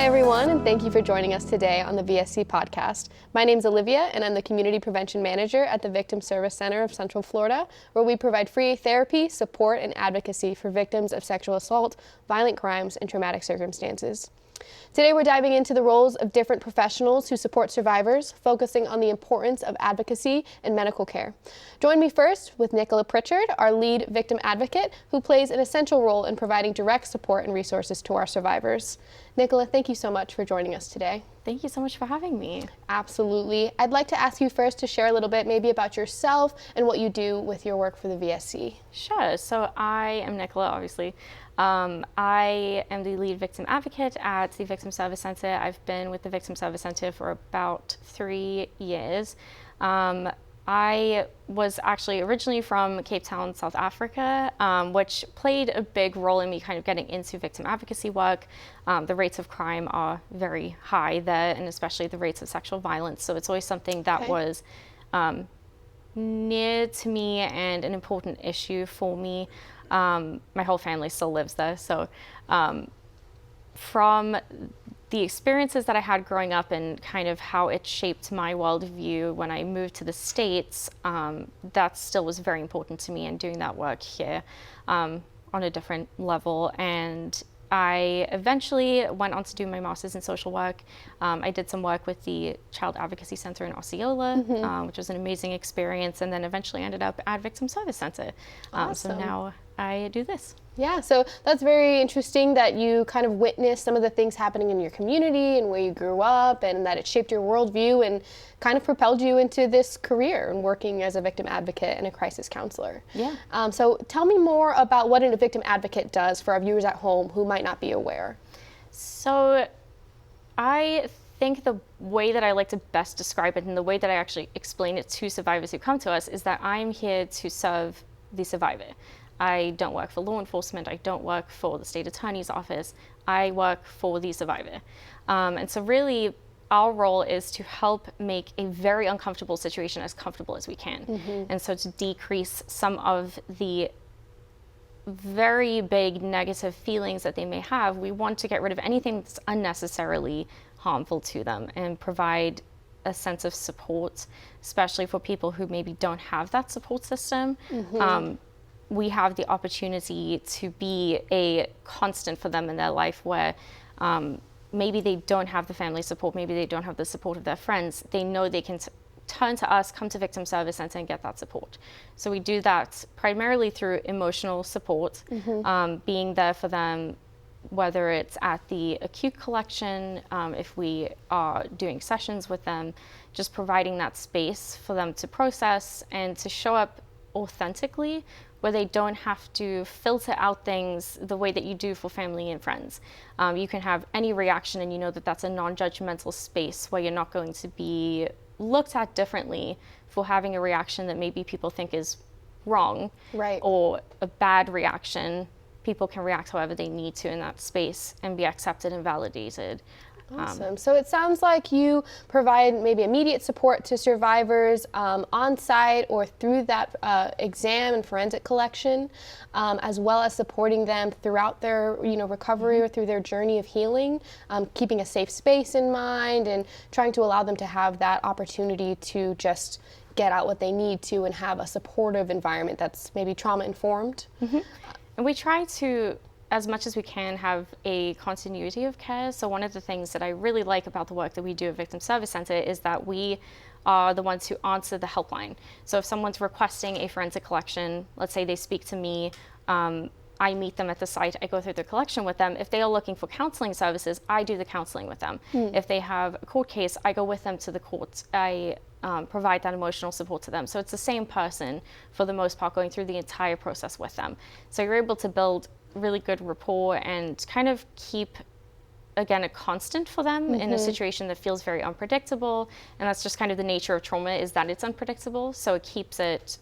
Hi, everyone, and thank you for joining us today on the VSC podcast. My name's Olivia, and I'm the Community Prevention Manager at the Victim Service Center of Central Florida, where we provide free therapy, support, and advocacy for victims of sexual assault, violent crimes, and traumatic circumstances. Today, we're diving into the roles of different professionals who support survivors, focusing on the importance of advocacy and medical care. Join me first with Nicola Pritchard, our lead victim advocate, who plays an essential role in providing direct support and resources to our survivors. Nicola, thank you so much for joining us today. Thank you so much for having me. Absolutely. I'd like to ask you first to share a little bit maybe about yourself and what you do with your work for the VSC. Sure. So I am Nicola, obviously. I am the lead victim advocate at the Victim Service Center. I've been with the Victim Service Center for about 3 years. I was actually originally from Cape Town, South Africa, which played a big role in me kind of getting into victim advocacy work. The rates of crime are very high there, and especially the rates of sexual violence. So it's always something that was near to me and an important issue for me. My whole family still lives there. So from the experiences that I had growing up and kind of how it shaped my worldview when I moved to the States, that still was very important to me, and doing that work here on a different level. And I eventually went on to do my master's in social work. I did some work with the Child Advocacy Center in Osceola, which was an amazing experience, and then eventually ended up at Victim Service Center. Awesome. So now I do this. Yeah, so that's very interesting that you kind of witnessed some of the things happening in your community and where you grew up, and that it shaped your worldview and kind of propelled you into this career and working as a victim advocate and a crisis counselor. Yeah. So tell me more about what a victim advocate does for our viewers at home who might not be aware. So I think the way that I like to best describe it, and the way that I actually explain it to survivors who come to us, is that I'm here to serve the survivor. I don't work for law enforcement. I don't work for the state attorney's office. I work for the survivor. And so really, our role is to help make a very uncomfortable situation as comfortable as we can. And so to decrease some of the very big negative feelings that they may have, we want to get rid of anything that's unnecessarily harmful to them and provide a sense of support, especially for people who maybe don't have that support system. We have the opportunity to be a constant for them in their life, where maybe they don't have the family support, maybe they don't have the support of their friends. They know they can turn to us, come to Victim Service Center, and get that support. So we do that primarily through emotional support, being there for them, whether it's at the acute collection, if we are doing sessions with them, just providing that space for them to process and to show up authentically, where they don't have to filter out things the way that you do for family and friends. You can have any reaction, and you know that that's a non-judgmental space where you're not going to be looked at differently for having a reaction that maybe people think is wrong, Right. or a bad reaction. People can react however they need to in that space and be accepted and validated. Awesome. So it sounds like you provide maybe immediate support to survivors on site or through that exam and forensic collection, as well as supporting them throughout their recovery or through their journey of healing, keeping a safe space in mind and trying to allow them to have that opportunity to just get out what they need to and have a supportive environment that's maybe trauma-informed. And we try to, as much as we can, have a continuity of care. So one of the things that I really like about the work that we do at Victim Service Center is that we are the ones who answer the helpline. So if someone's requesting a forensic collection, let's say they speak to me, I meet them at the site, I go through the collection with them. If they are looking for counseling services, I do the counseling with them. If they have a court case, I go with them to the court. I provide that emotional support to them. So it's the same person, for the most part, going through the entire process with them. So you're able to build really good rapport and kind of keep, again, a constant for them in a situation that feels very unpredictable. And that's just kind of the nature of trauma, is that it's unpredictable. So it keeps it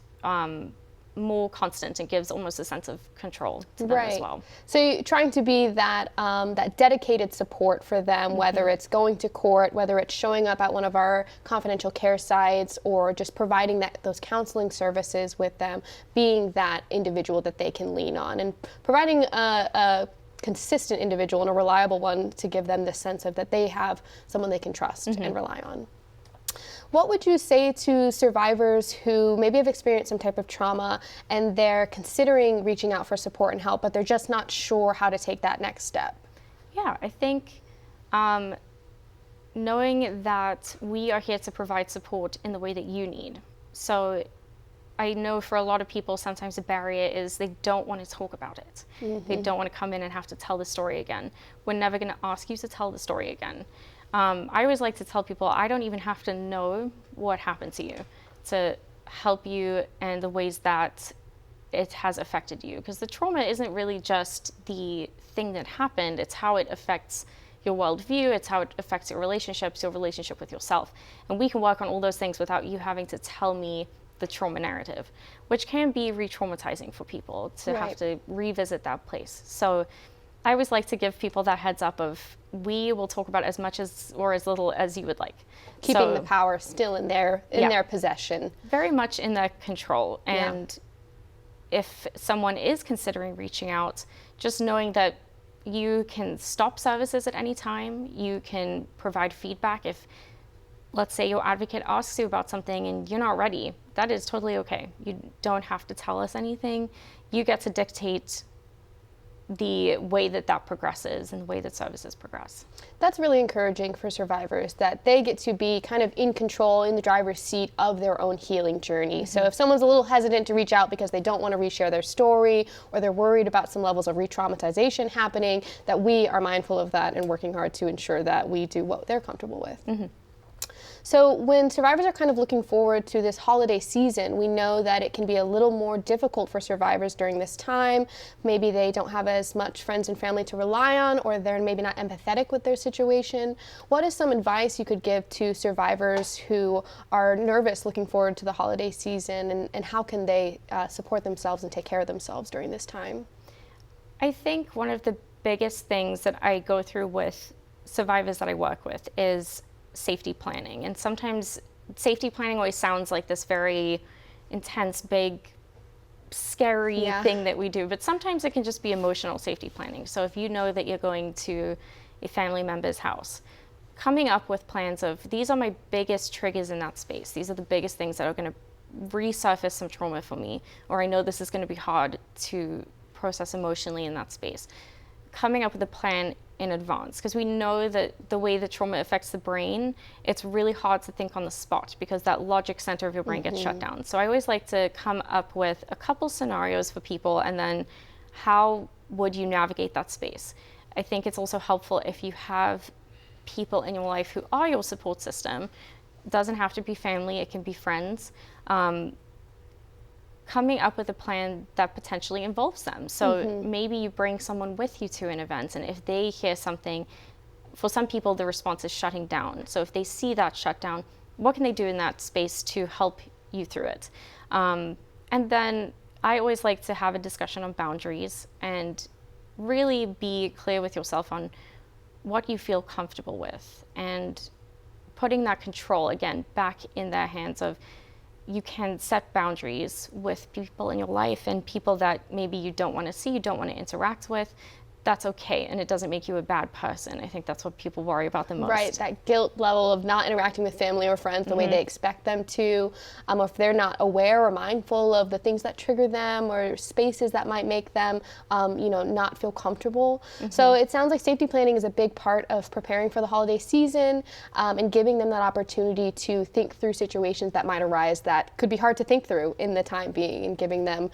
more constant and gives almost a sense of control to them as well. So you're trying to be that that dedicated support for them, whether it's going to court, whether it's showing up at one of our confidential care sites, or just providing those counseling services with them, being that individual that they can lean on and providing a consistent individual and a reliable one to give them this sense of that they have someone they can trust and rely on. What would you say to survivors who maybe have experienced some type of trauma and they're considering reaching out for support and help, but they're just not sure how to take that next step? Yeah, I think knowing that we are here to provide support in the way that you need. So I know for a lot of people, sometimes the barrier is they don't want to talk about it. They don't want to come in and have to tell the story again. We're never going to ask you to tell the story again. I always like to tell people, I don't even have to know what happened to you to help you and the ways that it has affected you. Because the trauma isn't really just the thing that happened, it's how it affects your worldview, it's how it affects your relationships, your relationship with yourself. And we can work on all those things without you having to tell me the trauma narrative, which can be re-traumatizing for people to have to revisit that place. So I always like to give people that heads up of, we will talk about as much as or as little as you would like. Keeping the power still in their possession. Very much in their control. And if someone is considering reaching out, just knowing that you can stop services at any time, you can provide feedback. If, let's say, your advocate asks you about something and you're not ready, that is totally okay. You don't have to tell us anything. You get to dictate the way that progresses and the way that services progress. That's really encouraging for survivors, that they get to be kind of in control, in the driver's seat of their own healing journey. So if someone's a little hesitant to reach out because they don't want to reshare their story, or they're worried about some levels of re-traumatization happening, that we are mindful of that and working hard to ensure that we do what they're comfortable with. So when survivors are kind of looking forward to this holiday season, we know that it can be a little more difficult for survivors during this time. Maybe they don't have as much friends and family to rely on, or they're maybe not empathetic with their situation. What is some advice you could give to survivors who are nervous looking forward to the holiday season, and how can they support themselves and take care of themselves during this time? I think one of the biggest things that I go through with survivors that I work with is safety planning. And sometimes safety planning always sounds like this very intense, big, scary thing that we do, but sometimes it can just be emotional safety planning. So if you know that you're going to a family member's house, coming up with plans of, these are my biggest triggers in that space. These are the biggest things that are going to resurface some trauma for me, or I know this is going to be hard to process emotionally in that space. Coming up with a plan in advance, because we know that the way that trauma affects the brain, it's really hard to think on the spot because that logic center of your brain gets shut down. So I always like to come up with a couple scenarios for people, and then how would you navigate that space? I think it's also helpful if you have people in your life who are your support system. It doesn't have to be family, it can be friends. Coming up with a plan that potentially involves them. So maybe you bring someone with you to an event, and if they hear something, for some people the response is shutting down. So if they see that shutdown, what can they do in that space to help you through it? And then I always like to have a discussion on boundaries and really be clear with yourself on what you feel comfortable with, and putting that control again back in their hands of, you can set boundaries with people in your life and people that maybe you don't want to see, you don't want to interact with. That's okay, and it doesn't make you a bad person. I think that's what people worry about the most. Right, that guilt level of not interacting with family or friends the way they expect them to, or if they're not aware or mindful of the things that trigger them or spaces that might make them, not feel comfortable. So it sounds like safety planning is a big part of preparing for the holiday season, and giving them that opportunity to think through situations that might arise that could be hard to think through in the time being, and giving them,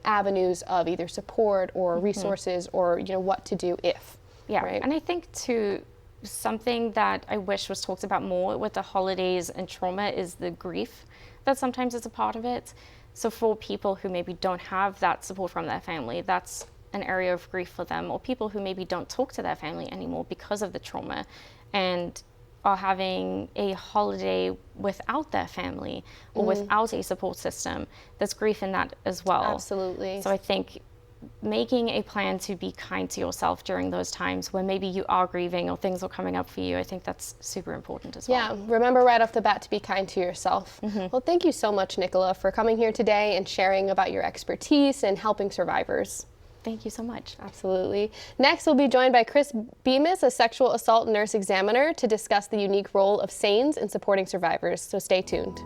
avenues of either support or resources or, what to do if. Yeah, right? And I think too, something that I wish was talked about more with the holidays and trauma is the grief that sometimes is a part of it. So for people who maybe don't have that support from their family, that's an area of grief for them, or people who maybe don't talk to their family anymore because of the trauma and are having a holiday without their family or without a support system. There's grief in that as well. Absolutely. So I think making a plan to be kind to yourself during those times when maybe you are grieving or things are coming up for you, I think that's super important as well. Yeah, remember right off the bat to be kind to yourself. Well, thank you so much, Nicola, for coming here today and sharing about your expertise and helping survivors. Thank you so much. Absolutely. Next, we'll be joined by Chris Bemis, a sexual assault nurse examiner, to discuss the unique role of SANES in supporting survivors. So stay tuned.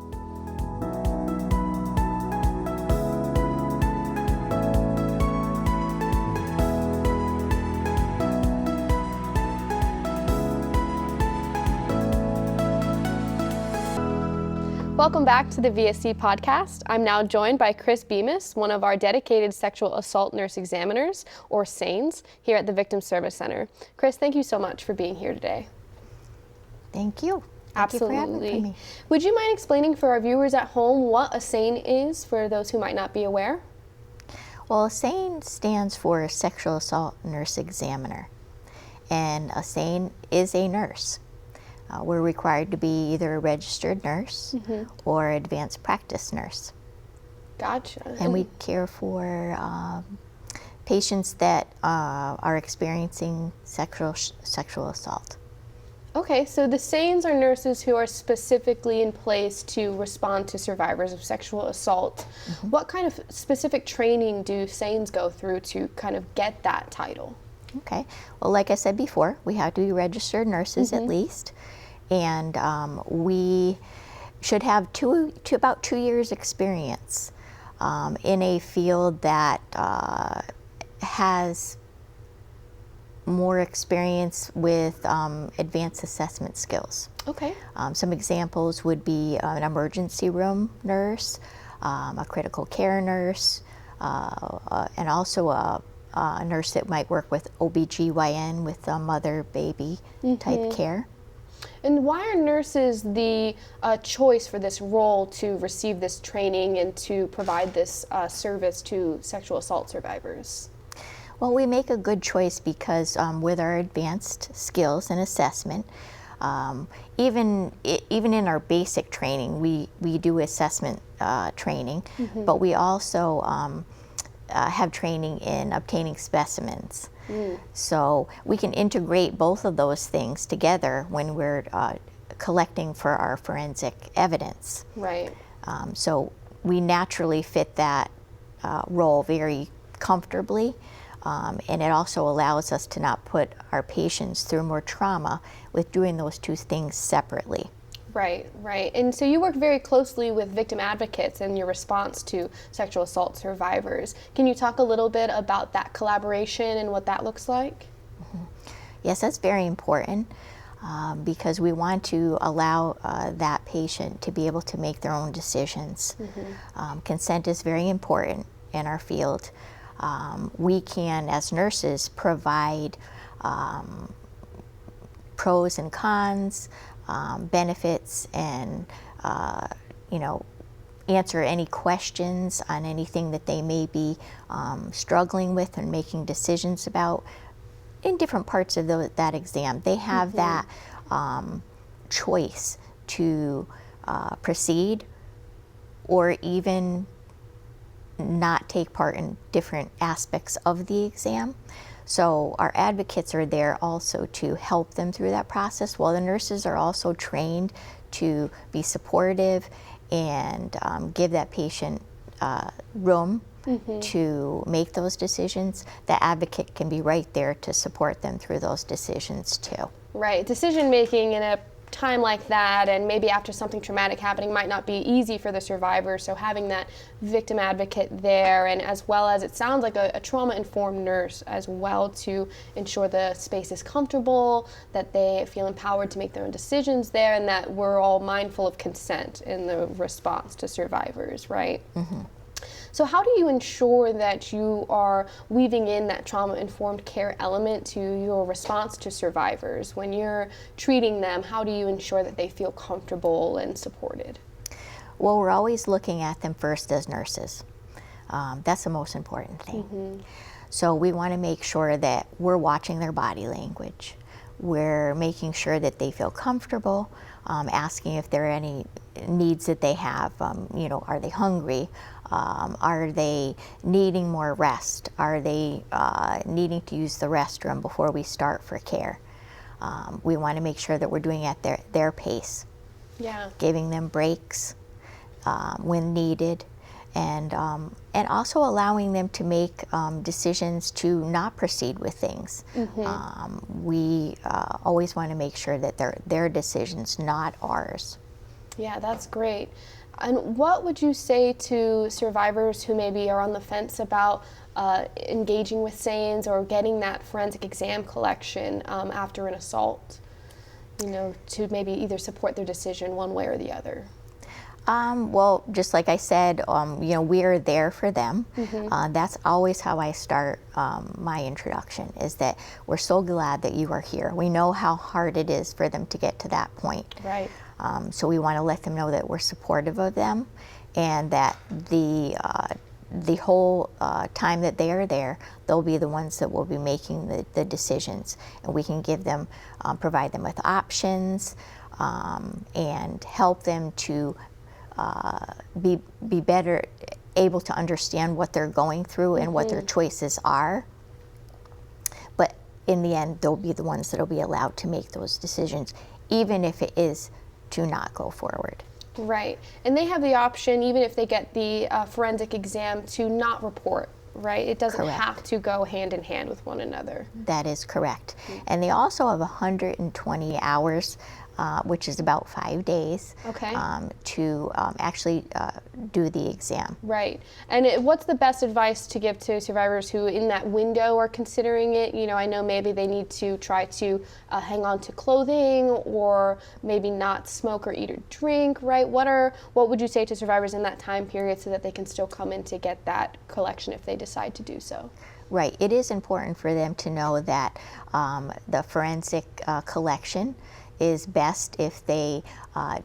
Welcome back to the VSC podcast. I'm now joined by Chris Bemis, one of our dedicated sexual assault nurse examiners, or SANES, here at the Victim Service Center. Chris, thank you so much for being here today. Thank you. Absolutely. Thank you for having me. Would you mind explaining for our viewers at home what a SANE is for those who might not be aware? Well, SANE stands for Sexual Assault Nurse Examiner, and a SANE is a nurse. We're required to be either a registered nurse or advanced practice nurse. Gotcha. And we care for patients that are experiencing sexual assault. Okay, so the SANES are nurses who are specifically in place to respond to survivors of sexual assault. What kind of specific training do SANES go through to kind of get that title? Okay. Well, like I said before, we have to be registered nurses at least. And we should have about 2 years experience in a field that has more experience with advanced assessment skills. Okay. Some examples would be an emergency room nurse, a critical care nurse, and also a nurse that might work with OBGYN with mother-baby type care. And why are nurses the choice for this role to receive this training and to provide this service to sexual assault survivors? Well, we make a good choice because with our advanced skills and assessment, even in our basic training, we do assessment training, but we also have training in obtaining specimens. So we can integrate both of those things together when we're collecting for our forensic evidence. Right. So we naturally fit that role very comfortably, and it also allows us to not put our patients through more trauma with doing those two things separately. Right, right. And so you work very closely with victim advocates in your response to sexual assault survivors. Can you talk a little bit about that collaboration and what that looks like? Yes, that's very important because we want to allow that patient to be able to make their own decisions. Consent is very important in our field. We can, as nurses, provide pros and cons, benefits, and answer any questions on anything that they may be struggling with and making decisions about in different parts of that exam. They have that choice to proceed or even not take part in different aspects of the exam. So our advocates are there also to help them through that process, while the nurses are also trained to be supportive and give that patient room to make those decisions. The advocate can be right there to support them through those decisions too. Right. Decision making in a time like that, and maybe after something traumatic happening, might not be easy for the survivor. So having that victim advocate there, and as well as it sounds like a trauma-informed nurse as well, to ensure the space is comfortable, that they feel empowered to make their own decisions there, and that we're all mindful of consent in the response to survivors, right? So how do you ensure that you are weaving in that trauma-informed care element to your response to survivors? When you're treating them, how do you ensure that they feel comfortable and supported? Well, we're always looking at them first as nurses. That's the most important thing. So we want to make sure that we're watching their body language. We're making sure that they feel comfortable, asking if there are any needs that they have. Are they hungry? Are they needing more rest? Are they needing to use the restroom before we start for care? We want to make sure that we're doing it at their pace. Yeah. Giving them breaks when needed, and also allowing them to make decisions to not proceed with things. We always want to make sure that they're their decisions, not ours. Yeah, that's great. And what would you say to survivors who maybe are on the fence about engaging with SANES or getting that forensic exam collection after an assault, to maybe either support their decision one way or the other? Well, just like I said, we're there for them. That's always how I start my introduction, is that we're so glad that you are here. We know how hard it is for them to get to that point. Right. So we want to let them know that we're supportive of them, and that the whole time that they are there, they'll be the ones that will be making the decisions, and we can give them, provide them with options, and help them to be better able to understand what they're going through and what their choices are. But in the end, they'll be the ones that'll be allowed to make those decisions, even if it is to not go forward. Right. And they have the option, even if they get the forensic exam, to not report, right? It doesn't Correct. have to go hand in hand with one another. That is correct. And they also have 120 hours, which is about 5 days, Okay. To actually do the exam. Right. And what's the best advice to give to survivors who in that window are considering it? I know maybe they need to try to hang on to clothing, or maybe not smoke or eat or drink, right? What would you say to survivors in that time period so that they can still come in to get that collection if they decide to do so? Right. It is important for them to know that the forensic collection is best if they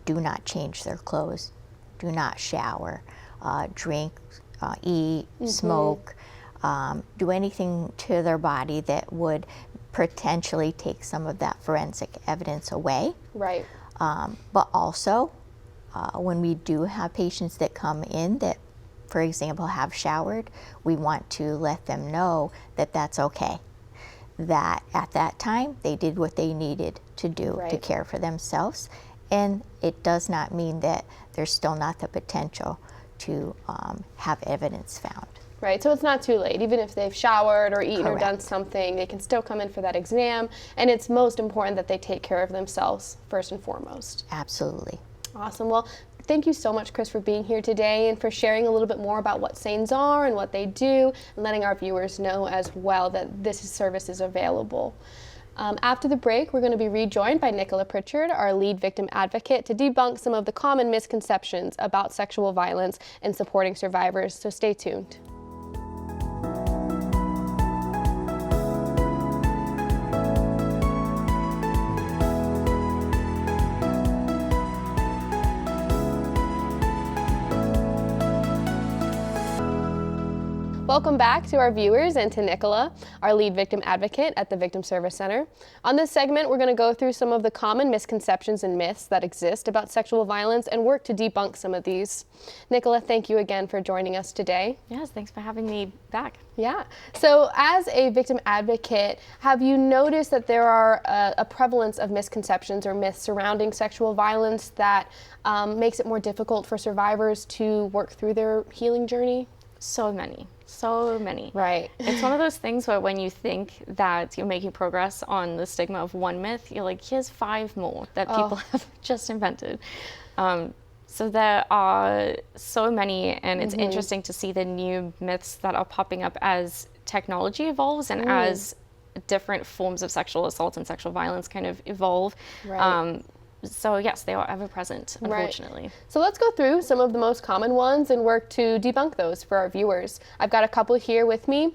do not change their clothes, do not shower, drink, eat, smoke, do anything to their body that would potentially take some of that forensic evidence away. Right. But also, when we do have patients that come in that, for example, have showered, we want to let them know that that's okay. That at that time they did what they needed to do to Right. care for themselves, and it does not mean that there's still not the potential to have evidence found. Right, so it's not too late. Even if they've showered or eaten or done Correct. something, they can still come in for that exam, and it's most important that they take care of themselves first and foremost. Absolutely. Awesome. Well, thank you so much, Chris, for being here today and for sharing a little bit more about what SANES are and what they do, and letting our viewers know as well that this service is available. After the break, we're going to be rejoined by Nicola Pritchard, our lead victim advocate, to debunk some of the common misconceptions about sexual violence and supporting survivors, so stay tuned. Welcome back to our viewers and to Nicola, our lead victim advocate at the Victim Service Center. On this segment, we're going to go through some of the common misconceptions and myths that exist about sexual violence and work to debunk some of these. Nicola, thank you again for joining us today. Yes, thanks for having me back. Yeah. So as a victim advocate, have you noticed that there are a prevalence of misconceptions or myths surrounding sexual violence that makes it more difficult for survivors to work through their healing journey? So many. Right. It's one of those things where when you think that you're making progress on the stigma of one myth, you're like, here's 5 more that people have just invented. So there are so many, and it's interesting to see the new myths that are popping up as technology evolves and as different forms of sexual assault and sexual violence kind of evolve. Right. So yes, they are ever present, unfortunately. Right. So let's go through some of the most common ones and work to debunk those for our viewers. I've got a couple here with me.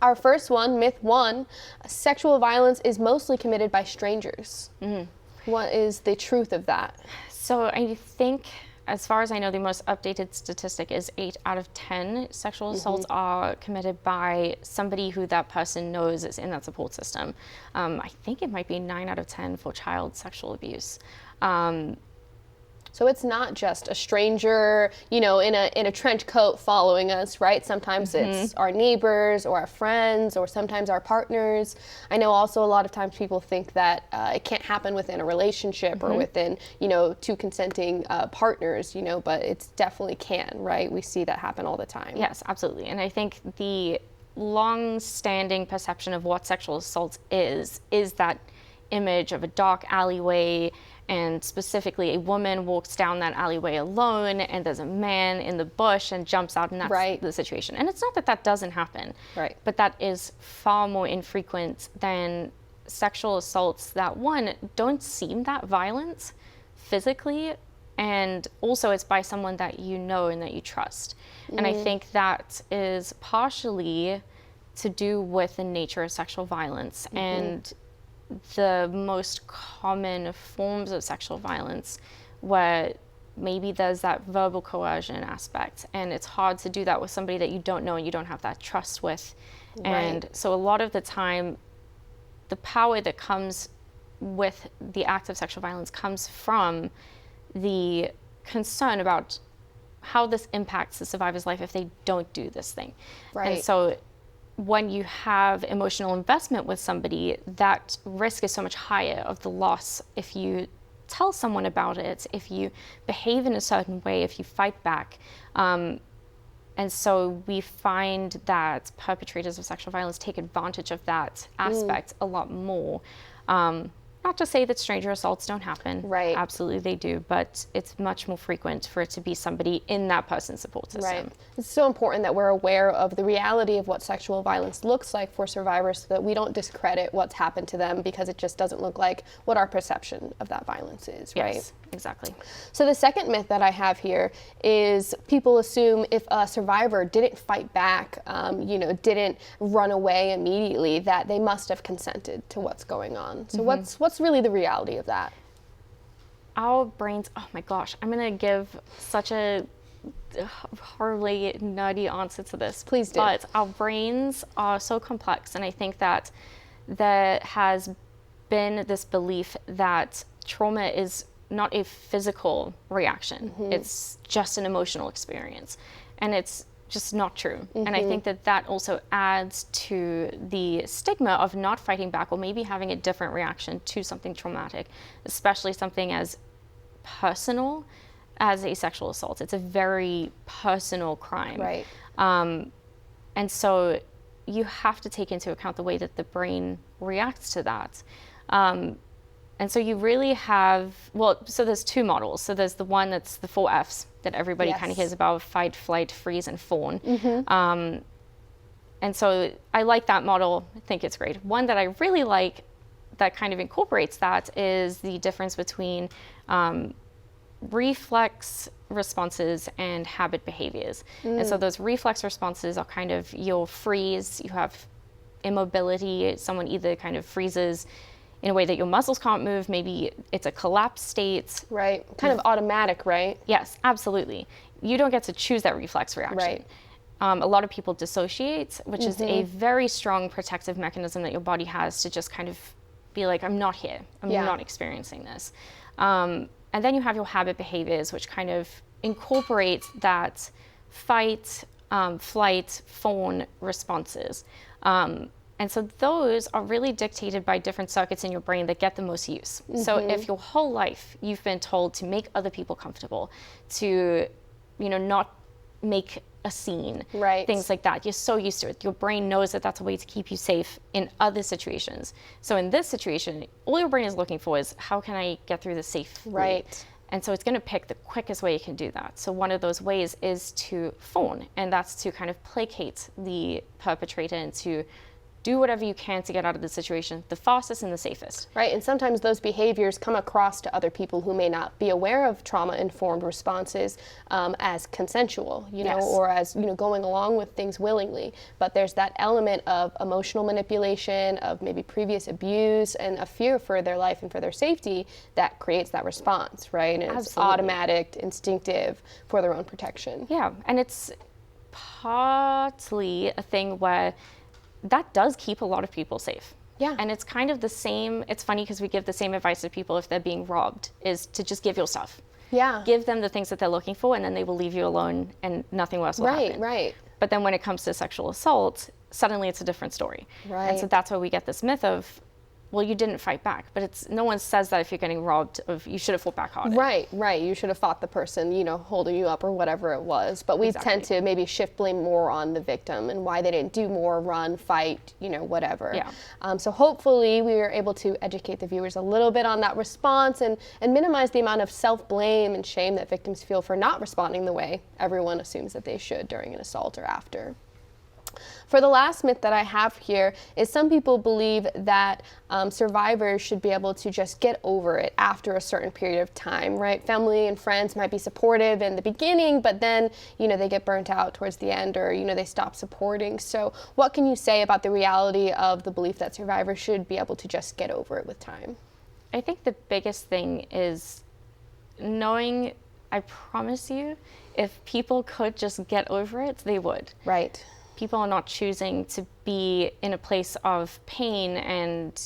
Our first one, myth 1, sexual violence is mostly committed by strangers. What is the truth of that? So I think, as far as I know, the most updated statistic is 8 out of 10 sexual assaults are committed by somebody who that person knows is in that support system. I think it might be 9 out of 10 for child sexual abuse. So it's not just a stranger, in a trench coat following us, right? Sometimes it's our neighbors or our friends or sometimes our partners. I know also a lot of times people think that it can't happen within a relationship or within, two consenting partners, but it definitely can, right? We see that happen all the time. Yes, absolutely. And I think the long-standing perception of what sexual assault is that image of a dark alleyway, and specifically a woman walks down that alleyway alone and there's a man in the bush and jumps out, and that's the situation. And it's not that that doesn't happen, right, but that is far more infrequent than sexual assaults that, one, don't seem that violent physically, and also it's by someone that you know and that you trust. And I think that is partially to do with the nature of sexual violence and the most common forms of sexual violence, where maybe there's that verbal coercion aspect, and it's hard to do that with somebody that you don't know and you don't have that trust with. And so a lot of the time, the power that comes with the act of sexual violence comes from the concern about how this impacts the survivor's life if they don't do this thing. And so when you have emotional investment with somebody, that risk is so much higher of the loss if you tell someone about it, if you behave in a certain way, if you fight back. And so we find that perpetrators of sexual violence take advantage of that aspect a lot more. Not to say that stranger assaults don't happen. Right. Absolutely they do, but it's much more frequent for it to be somebody in that person's support system. Right. It's so important that we're aware of the reality of what sexual violence looks like for survivors so that we don't discredit what's happened to them because it just doesn't look like what our perception of that violence is, right? Yes, exactly. So the second myth that I have here is people assume if a survivor didn't fight back, didn't run away immediately, that they must have consented to what's going on. So what's really the reality of that? Our brains, oh my gosh, I'm going to give such a horribly nerdy answer to this. Please do. But our brains are so complex, and I think that there has been this belief that trauma is not a physical reaction. It's just an emotional experience. And it's just not true. And I think that that also adds to the stigma of not fighting back or maybe having a different reaction to something traumatic, especially something as personal as a sexual assault. It's a very personal crime. Right. And so you have to take into account the way that the brain reacts to that. And so you really have, so there's two models. So there's the one that's the 4 Fs that everybody kind of hears about: fight, flight, freeze, and fawn. And so I like that model. I think it's great. One that I really like that kind of incorporates that is the difference between reflex responses and habit behaviors. And so those reflex responses are kind of your freeze, you have immobility, someone either kind of freezes in a way that your muscles can't move, maybe it's a collapsed state. Right, kind of automatic, right? Yes, absolutely. You don't get to choose that reflex reaction. Right. A lot of people dissociate, which is a very strong protective mechanism that your body has to just kind of be like, I'm not here, I'm not experiencing this. And then you have your habit behaviors, which kind of incorporate that fight, flight, fawn responses. And so those are really dictated by different circuits in your brain that get the most use. So if your whole life you've been told to make other people comfortable, to, not make a scene, things like that, you're so used to it. Your brain knows that that's a way to keep you safe in other situations. So in this situation, all your brain is looking for is, how can I get through this safely? Right. And so it's going to pick the quickest way it can do that. So one of those ways is to fawn, and that's to kind of placate the perpetrator and to do whatever you can to get out of the situation the fastest and the safest. Right, and sometimes those behaviors come across to other people who may not be aware of trauma-informed responses as consensual, or as, going along with things willingly. But there's that element of emotional manipulation, of maybe previous abuse, and a fear for their life and for their safety that creates that response, right? And it's automatic, instinctive, for their own protection. Yeah, and it's partly a thing where that does keep a lot of people safe. Yeah. And it's kind of the same, it's funny because we give the same advice to people if they're being robbed, is to just give your stuff. Yeah. Give them the things that they're looking for, and then they will leave you alone and nothing worse will happen. Right. But then when it comes to sexual assault, suddenly it's a different story. Right. And so that's where we get this myth of, well, you didn't fight back. But no one says that if you're getting robbed, you should have fought back harder. Right. You should have fought the person, holding you up or whatever it was. But we tend to maybe shift blame more on the victim and why they didn't do more, run, fight, whatever. Yeah. So hopefully we were able to educate the viewers a little bit on that response and minimize the amount of self-blame and shame that victims feel for not responding the way everyone assumes that they should during an assault or after. For the last myth that I have here is some people believe that survivors should be able to just get over it after a certain period of time, right? Family and friends might be supportive in the beginning, but then, they get burnt out towards the end or, they stop supporting. So what can you say about the reality of the belief that survivors should be able to just get over it with time? I think the biggest thing is knowing, I promise you, if people could just get over it, they would. Right. People are not choosing to be in a place of pain and,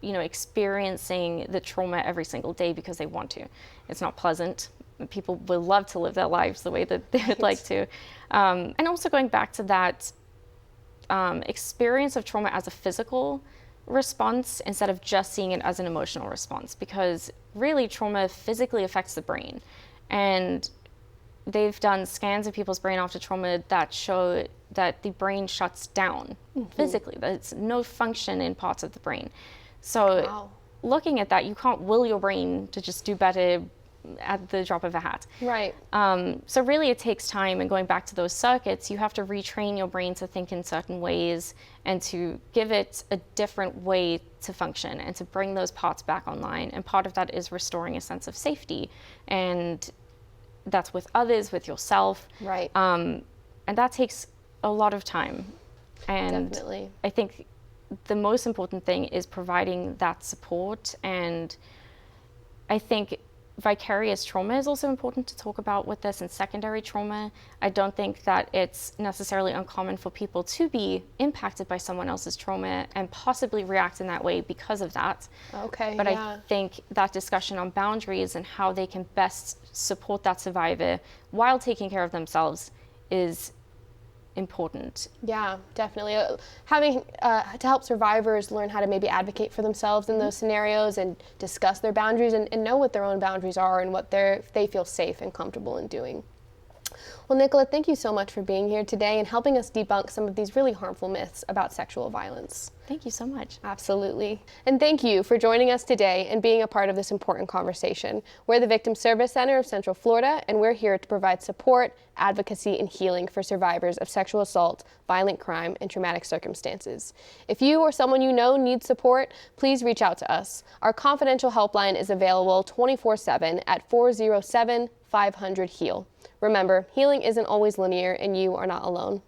experiencing the trauma every single day because they want to. It's not pleasant. People would love to live their lives the way that they would like to. And also going back to that experience of trauma as a physical response instead of just seeing it as an emotional response, because really trauma physically affects the brain. And they've done scans of people's brain after trauma that show that the brain shuts down physically. There's no function in parts of the brain. So looking at that, you can't will your brain to just do better at the drop of a hat. Right. So really it takes time, and going back to those circuits, you have to retrain your brain to think in certain ways and to give it a different way to function and to bring those parts back online. And part of that is restoring a sense of safety, and that's with others, with yourself. Right. And that takes a lot of time. And definitely. I think the most important thing is providing that support. And I think vicarious trauma is also important to talk about with this, and secondary trauma. I don't think that it's necessarily uncommon for people to be impacted by someone else's trauma and possibly react in that way because of that. Okay. But I think that discussion on boundaries and how they can best support that survivor while taking care of themselves is important. Yeah, definitely. Having to help survivors learn how to maybe advocate for themselves in those scenarios and discuss their boundaries and know what their own boundaries are and what they feel safe and comfortable in doing. Well, Nicola, thank you so much for being here today and helping us debunk some of these really harmful myths about sexual violence. Thank you so much. Absolutely. And thank you for joining us today and being a part of this important conversation. We're the Victim Service Center of Central Florida, and we're here to provide support, advocacy, and healing for survivors of sexual assault, violent crime, and traumatic circumstances. If you or someone you know needs support, please reach out to us. Our confidential helpline is available 24/7 at 407-500-HEAL. Remember, healing isn't always linear, and you are not alone.